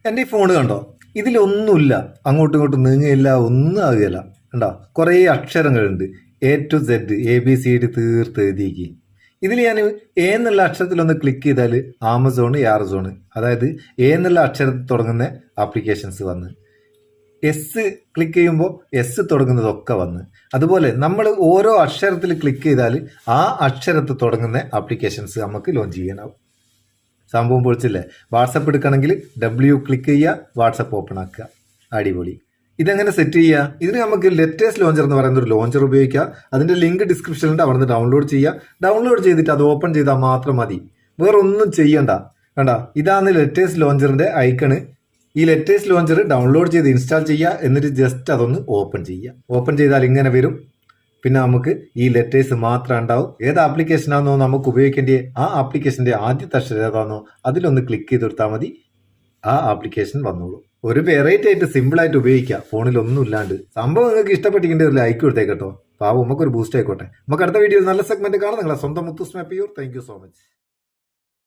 എൻ്റെ ഈ ഫോണ് കണ്ടോ, ഇതിലൊന്നുമില്ല, അങ്ങോട്ടും ഇങ്ങോട്ടും നീങ്ങുകയില്ല, ഒന്നും ആകുകയില്ല. കണ്ടോ, കുറേ അക്ഷരങ്ങളുണ്ട്, ABCD തീർത്ത് എഴുതിയേക്ക്. ഇതിൽ ഞാൻ എ എന്നുള്ള അക്ഷരത്തിലൊന്ന് ക്ലിക്ക് ചെയ്താൽ ആമസോൺ, എയർസോൺ, അതായത് എ എന്നുള്ള അക്ഷരത്തിൽ തുടങ്ങുന്ന ആപ്ലിക്കേഷൻസ് വന്ന്, ക്ലിക്ക് ചെയ്യുമ്പോൾ തുടങ്ങുന്നതൊക്കെ വന്ന്. അതുപോലെ നമ്മൾ ഓരോ അക്ഷരത്തിൽ ക്ലിക്ക് ചെയ്താൽ ആ അക്ഷരത്തിൽ തുടങ്ങുന്ന ആപ്ലിക്കേഷൻസ് നമുക്ക് ലോഞ്ച് ചെയ്യാനാവും. സംഭവം പൊളിച്ചില്ലേ? വാട്സപ്പ് എടുക്കണമെങ്കിൽ ക്ലിക്ക് ചെയ്യുക, വാട്സപ്പ് ഓപ്പൺ ആക്കുക, അടിപൊളി. ഇതെങ്ങനെ സെറ്റ് ചെയ്യുക? ഇതിന് നമുക്ക് ലേറ്റസ്റ്റ് ലോഞ്ചർ എന്ന് പറയുന്ന ഒരു ലോഞ്ചർ ഉപയോഗിക്കുക. അതിന്റെ ലിങ്ക് ഡിസ്ക്രിപ്ഷനിലുണ്ട്, അവിടെ നിന്ന് ഡൗൺലോഡ് ചെയ്യുക. ഡൗൺലോഡ് ചെയ്തിട്ട് അത് ഓപ്പൺ ചെയ്താൽ മാത്രം മതി, വേറെ ഒന്നും ചെയ്യണ്ട. കണ്ട, ഇതാണ് ലേറ്റസ്റ്റ് ലോഞ്ചറിന്റെ ഐക്കണ്. ഈ ലേറ്റസ്റ്റ് ലോഞ്ചർ ഡൗൺലോഡ് ചെയ്ത് ഇൻസ്റ്റാൾ ചെയ്യുക, എന്നിട്ട് ജസ്റ്റ് അതൊന്ന് ഓപ്പൺ ചെയ്യുക. ഓപ്പൺ ചെയ്താൽ ഇങ്ങനെ വരും. പിന്നെ നമുക്ക് ഈ ലെറ്റേഴ്സ് മാത്രം ഉണ്ടാവും. ഏത് ആപ്ലിക്കേഷനാണോ നമുക്ക് ഉപയോഗിക്കേണ്ടത്, ആ ആപ്ലിക്കേഷന്റെ ആദ്യത്തെ അക്ഷരം ഏതാണോ അതിലൊന്ന് ക്ലിക്ക് ചെയ്ത് കൊടുത്താൽ മതി, ആ ആപ്ലിക്കേഷൻ വന്നോളൂ. ഒരു വെറൈറ്റി ആയിട്ട് സിമ്പിൾ ആയിട്ട് ഉപയോഗിക്കുക, ഫോണിലൊന്നും ഇല്ലാണ്ട്. സംഭവം നിങ്ങൾക്ക് ഇഷ്ടപ്പെട്ടിട്ടുണ്ട്, ഒരു ലൈക്ക് കൊടുത്തേക്കട്ടോ. പാവം നമുക്കൊരു ബൂസ്റ്റ് ആയിക്കോട്ടെ. നമുക്ക് അടുത്ത വീഡിയോയിൽ നല്ല സെഗ്മെന്റ് കാണാം. നിങ്ങളെ സ്വന്തം Muthoos Meppayur. Thank you so much.